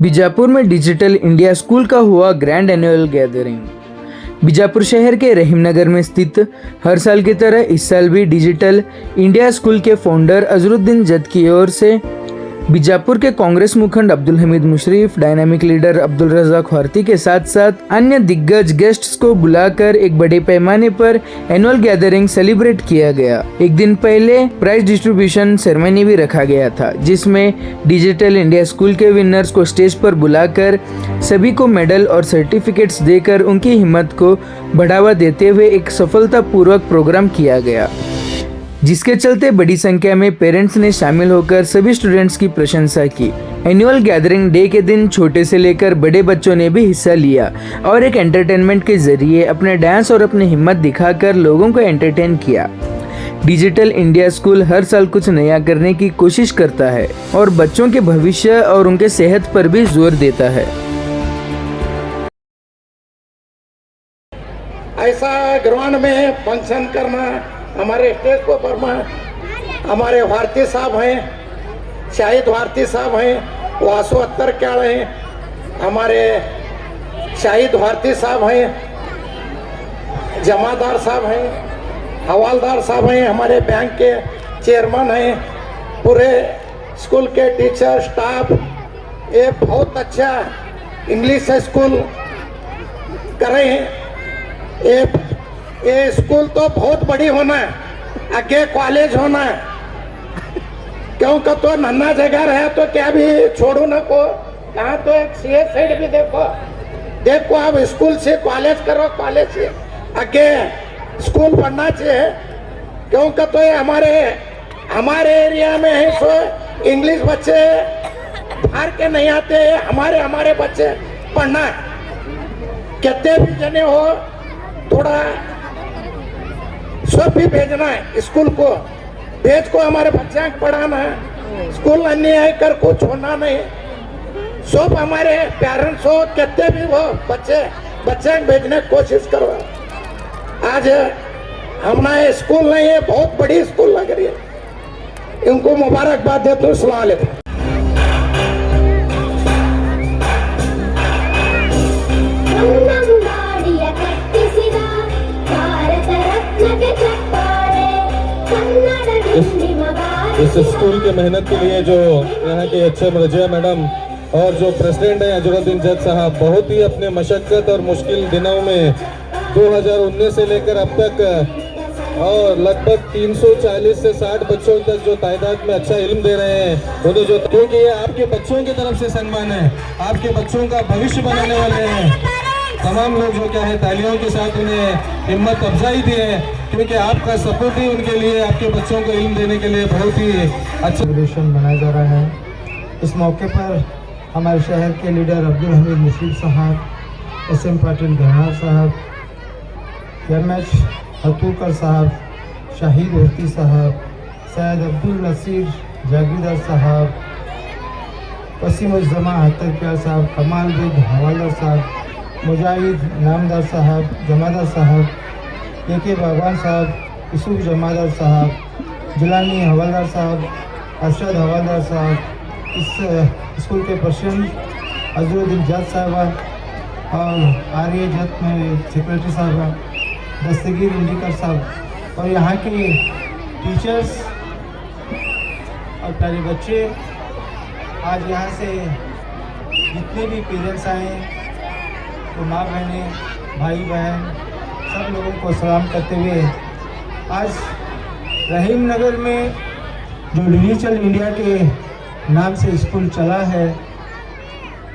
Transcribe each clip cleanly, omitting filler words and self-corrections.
बीजापुर में digital India school का हुआ ग्रैंड एनुअल गैदरिंग। बीजापुर शहर के रहीमनगर में स्थित हर साल की तरह इस साल भी डिजिटल इंडिया स्कूल के फाउंडर अजरुद्दीन जद की ओर से बीजापुर के कांग्रेस मुखंड अब्दुल हमीद मुशर्रफ, डायनामिक लीडर अब्दुल रज़ाक भारती के साथ साथ अन्य दिग्गज गेस्ट्स को बुलाकर एक बड़े पैमाने पर एनुअल गैदरिंग सेलिब्रेट किया गया। एक दिन पहले प्राइज डिस्ट्रीब्यूशन सेरेमनी भी रखा गया था, जिसमें डिजिटल इंडिया स्कूल के विनर्स को स्टेज पर बुलाकर सभी को मेडल और सर्टिफिकेट्स देकर उनकी हिम्मत को बढ़ावा देते हुए एक सफलतापूर्वक प्रोग्राम किया गया, जिसके चलते बड़ी संख्या में पेरेंट्स ने शामिल होकर सभी स्टूडेंट्स की प्रशंसा की। एनुअल गैदरिंग डे के दिन छोटे से लेकर बड़े बच्चों ने भी हिस्सा लिया और एक एंटरटेनमेंट के जरिए अपने डांस और अपनी हिम्मत दिखाकर लोगों को एंटरटेन किया। डिजिटल इंडिया स्कूल हर साल कुछ नया करने की कोशिश करता है और बच्चों के भविष्य और उनके सेहत पर भी जोर देता है। ऐसा ग्राउंड में फंक्शन करना, हमारे स्टेज को परमा हमारे भारती साहब हैं, शाहिद भारती साहब हैं, वासु अत्तर क्या हैं, हमारे शाहिद भारती साहब हैं, जमादार साहब हैं, हवालदार साहब हैं, हमारे बैंक के चेयरमैन हैं, पूरे स्कूल के टीचर स्टाफ, ये बहुत अच्छा इंग्लिश स्कूल कर रहे हैं। ये स्कूल तो बहुत बड़ी होना है, आगे कॉलेज होना है, क्योंकि तो नन्ना जगह रहे तो क्या भी छोड़ू ना को, कहाँ तो एक सीए साइड भी देखो आप स्कूल से कॉलेज करो, कॉलेज से आगे स्कूल बनना चाहिए, क्योंकि तो ये हमारे एरिया में है सो इंग्लिश बच्चे बाहर के नहीं आते, हमारे बच्चे पढ़ना कितने भी जने हो, थोड़ा सब भी भेजना है स्कूल को, भेज को हमारे बच्चे पढ़ाना है, स्कूल अन्याय कर कुछ होना नहीं, सब हमारे पेरेंट्स हो कितने भी हो बच्चे भेजने की कोशिश करो। आज हमारा स्कूल नहीं है, बहुत बड़ी स्कूल लग रही है, इनको मुबारकबाद देता हूँ। अस्सलाम वालेकुम। इस स्कूल के मेहनत के लिए जो यहाँ के अच्छे रजिया मैडम और जो प्रेसिडेंट हैं अजरुद्दीन जद साहब, बहुत ही अपने मशक्क़त और मुश्किल दिनों में 2019 से लेकर अब तक और लगभग 340 से 60 बच्चों तक जो तादाद में अच्छा इल्म दे रहे हैं, उन्हें जो, क्योंकि ये आपके बच्चों की तरफ से सम्मान है, आपके बच्चों का भविष्य बनाने वाले हैं। तमाम लोग जो क्या है तालियों के साथ उन्हें हिम्मत अफजाई दी है, क्योंकि आपका सपोर्ट ही उनके लिए, आपके बच्चों को इल्म देने के लिए बहुत ही अच्छा सेलिब्रेशन मनाया जा रहा है। इस मौके पर हमारे शहर के लीडर अब्दुल हमीद मुशर्रफ साहब, SM पाटिल गहनार साहब, MH हतूकर साहब, शाहिद भारती साहब, सैयद अब्दुल नसीर जागीरदार साहब, वसीम उज़्ज़मा हत्तर प्यार साहब, कमाल बेग हवालदार साहब, मुजाहिद नामदार साहब, जमादार साहब, AK बागवान साहब, यूसुफ जमादार साहब, जिलानी हवालदार साहब, अरशद हवालदार साहब, इस स्कूल के प्रेसिडेंट अजरुद्दीन जद साहब और आर्य जद में सेक्रेटरी साहब, दस्तगीर इंडिकर साहब और यहाँ के टीचर्स और प्यारे बच्चे, आज यहाँ से जितने भी पेरेंट्स आए, तो माँ बहने, भाई बहन, सब लोगों को सलाम करते हुए आज रहीमनगर में जो डिजिटल इंडिया के नाम से स्कूल चला है,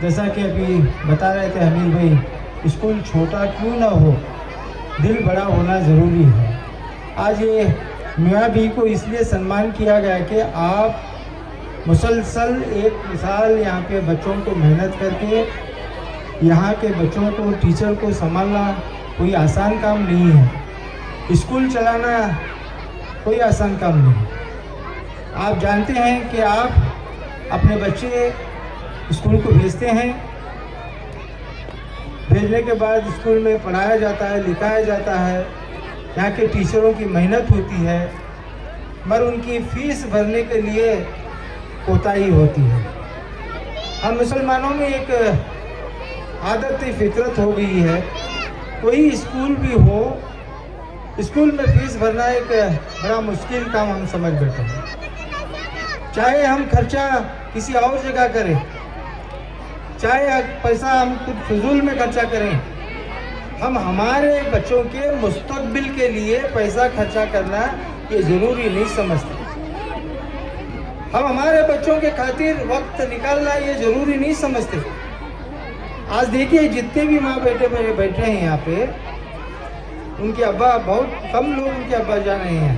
जैसा कि अभी बता रहे थे हमीद भाई, स्कूल छोटा क्यों ना हो, दिल बड़ा होना ज़रूरी है। आज ये मियाँ भी को इसलिए सम्मान किया गया कि आप मुसलसल एक मिसाल यहाँ पे बच्चों को मेहनत करके, यहाँ के बच्चों को, टीचर को संभालना कोई आसान काम नहीं है, स्कूल चलाना कोई आसान काम नहीं। आप जानते हैं कि आप अपने बच्चे स्कूल को भेजते हैं, भेजने के बाद स्कूल में पढ़ाया जाता है, लिखाया जाता है, यहाँ के टीचरों की मेहनत होती है, मगर उनकी फ़ीस भरने के लिए कोताही होती है। हम मुसलमानों में एक आदत फितरत हो गई है, कोई स्कूल भी हो, स्कूल में फीस भरना एक बड़ा मुश्किल काम हम समझ बैठे हैं। चाहे हम खर्चा किसी और जगह करें, चाहे पैसा हम कुछ फिजूल में खर्चा करें, हम हमारे बच्चों के मुस्तकबिल के लिए पैसा खर्चा करना ये ज़रूरी नहीं समझते। हम हमारे बच्चों के खातिर वक्त निकालना ये ज़रूरी नहीं समझते। आज देखिए जितने भी माँ बेटे मेरे बैठे हैं यहाँ पे, उनके अब्बा, बहुत कम लोग उनके अब्बा जान रहे हैं,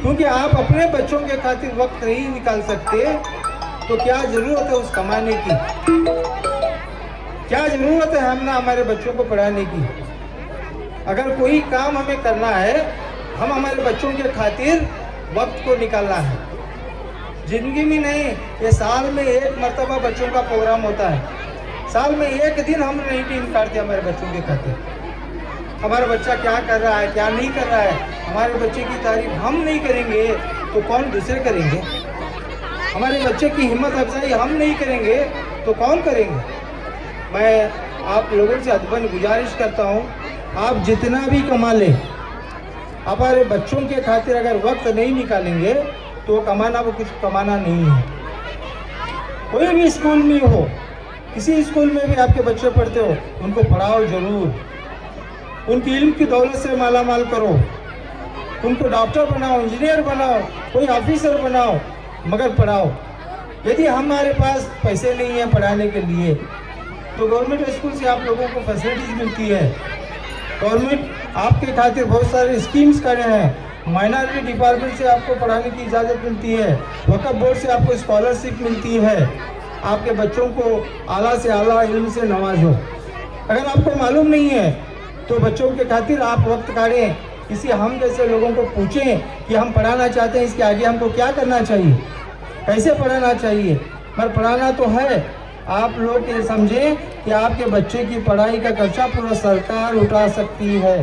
क्योंकि आप अपने बच्चों के खातिर वक्त नहीं निकाल सकते तो क्या ज़रूरत है उस कमाने की, क्या ज़रूरत है हम ना हमारे बच्चों को पढ़ाने की। अगर कोई काम हमें करना है, हम हमारे बच्चों के खातिर वक्त को निकालना है। ज़िंदगी में नहीं, ये साल में एक मर्तबा बच्चों का प्रोग्राम होता है, साल में एक दिन हम नहीं टीम काटते हमारे बच्चों के खातिर। हमारा बच्चा क्या कर रहा है, क्या नहीं कर रहा है, हमारे बच्चे की तारीफ हम नहीं करेंगे तो कौन दूसरे करेंगे। हमारे बच्चे की हिम्मत अफजाई हम नहीं करेंगे तो कौन करेंगे। मैं आप लोगों से अदबन गुजारिश करता हूँ, आप जितना भी कमा लें, हमारे बच्चों के खातिर अगर वक्त नहीं निकालेंगे तो कमाना वो कुछ कमाना नहीं है। कोई भी स्कूल में हो, किसी स्कूल में भी आपके बच्चे पढ़ते हो, उनको पढ़ाओ ज़रूर, उनकी इल्म की दौलत से माला माल करो, उनको डॉक्टर बनाओ, इंजीनियर बनाओ, कोई ऑफिसर बनाओ, मगर पढ़ाओ। यदि हमारे पास पैसे नहीं हैं पढ़ाने के लिए तो गवर्नमेंट स्कूल से आप लोगों को फैसिलिटीज़ मिलती है। गवर्नमेंट आपके खातिर बहुत सारे स्कीम्स कर रहे हैं, माइनॉरिटी डिपार्टमेंट से आपको पढ़ाने की इजाज़त मिलती है, वक्फ बोर्ड से आपको स्कॉलरशिप मिलती है। आपके बच्चों को आला से आला इल्म से नवाजो। अगर आपको मालूम नहीं है तो बच्चों के खातिर आप वक्त काढ़ें, किसी हम जैसे लोगों को पूछें कि हम पढ़ाना चाहते हैं, इसके आगे हमको क्या करना चाहिए, कैसे पढ़ाना चाहिए। पर पढ़ाना तो है, आप लोग ये समझें कि आपके बच्चे की पढ़ाई का खर्चा पूरा सरकार उठा सकती है।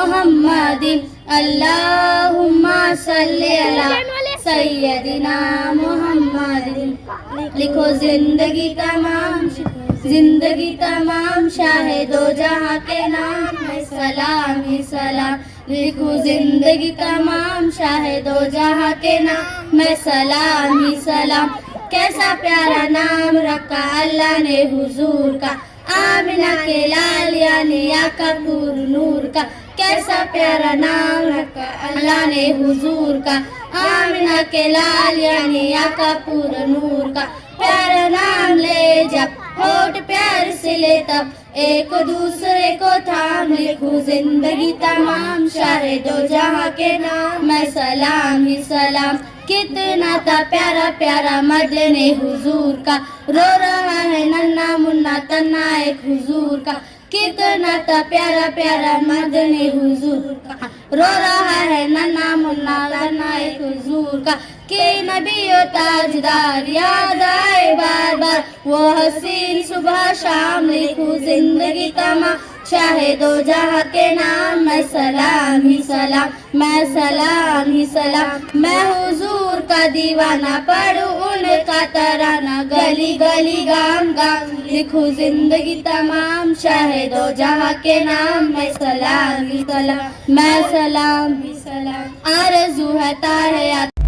मुहम्मदिन अल्लाहुम्मा सल्ली अला सय्यदिना मुहम्मदिन। लिखो जिंदगी तमाम शाहे दो जहां के नाम में सलाम ही सलाम। लिखो जिंदगी तमाम शाहे दो जहां के नाम में सलाम ही सलाम। कैसा प्यारा नाम रखा अल्लाह ने हुजूर का, आमिना के लाल यानी आका नूर नूर का। कैसा प्यारा नाम रखा अल्लाह ने हुजूर का, आमिना के लाल यानी आका पूर नूर का। प्यारा नाम ले जब होठ प्यार से ले तब, एक दूसरे को थाम। लिखूं जिंदगी तमाम शाहे दो जहां के नाम में सलाम ही सलाम। कितना था प्यारा प्यारा मदने हुजूर का, रो रहा है नन्ना मुन्ना तन्ना एक हुजूर का। कितना था प्यारा प्यारा मदने हुजूर का, रो रहा है नन्ना मुन्ना तन्ना एक हुजूर का। के नबी ओ ताजदार याद आए बार बार, वो हसीन सुबह शाम। लिखूं जिंदगी तमाम शाहे दो जहां के नाम में सलाम ही सलाम, मैं सलाम ही सलाम। मैं हुजूर का दीवाना पढ़ूं उनका तराना, गली गली गाम गाम। लिखूं जिंदगी तमाम शाहे दो जहां के नाम में सलाम ही सलाम, मैं सलाम ही सलाम। आरज़ू है ताहे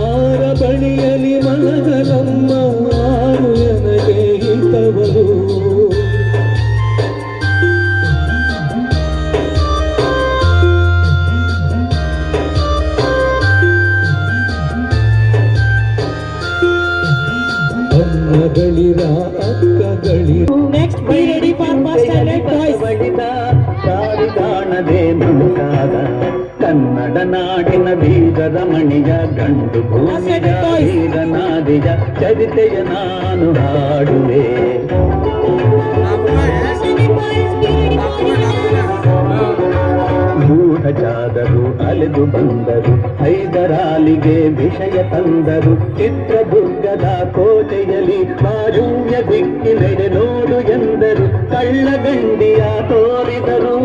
ಆರಬಣಿಯಲಿ ಮಲಗಲಮ್ಮ ಆರು ನನಗೆ ಹಿತವರು. ಅಮ್ಮಗಳಿರ ಅಕ್ಕಗಳಿರ Next, be ready for first standard boys. ದಾರಿ ಕಾಣದೆ ನುಂಗಾದ ಕನ್ನಡ ನಾಡಿನ ಬೀಜದ ಮಣಿಯ ಗಂಡು ಭೂಮಿಯ ವೀರನಾದಿಯ ಚರಿತೆಯ ನಾನು ಹಾಡುವೆ. ಗೂಢಚಾದರು ಅಲೆದು ಬಂದರು, ಹೈದರಾಲಿಗೆ ವಿಷಯ ತಂದರು. ಚಿತ್ರದುರ್ಗದ ಕೋಟೆಯಲ್ಲಿ ಮಾರುಣ್ಯ ದಿಕ್ಕಿನೆಡೆ ನೋಡು ಎಂದರು. ಕಳ್ಳಗಂಡಿಯ ತೋರಿದರು,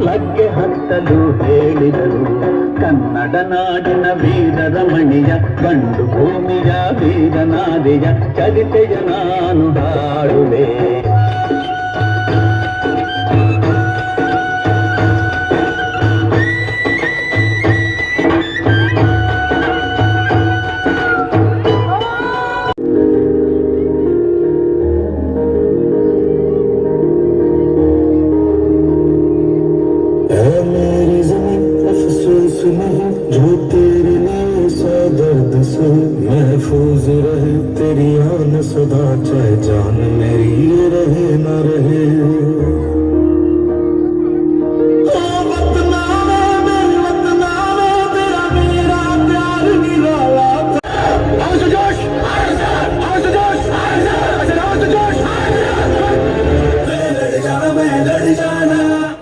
ಲಗ್ಗೆ ಹತ್ತಲು ಹೇಳಿದರು. ಕನ್ನಡ ನಾಡಿನ ವೀರರ ಮಣಿಯ ಗಂಡು ಭೂಮಿಯ ವೀರನಾದಿಯ ಚರಿತೆಯ ನಾನು ಹಾಡುವೆ. मेरी ज़मीन अफ़सोस नहीं जो तेरे लिए सौ दर्द से महफूज रहे, तेरी आन सदा चाहे जान मेरी ये रहे न रहे।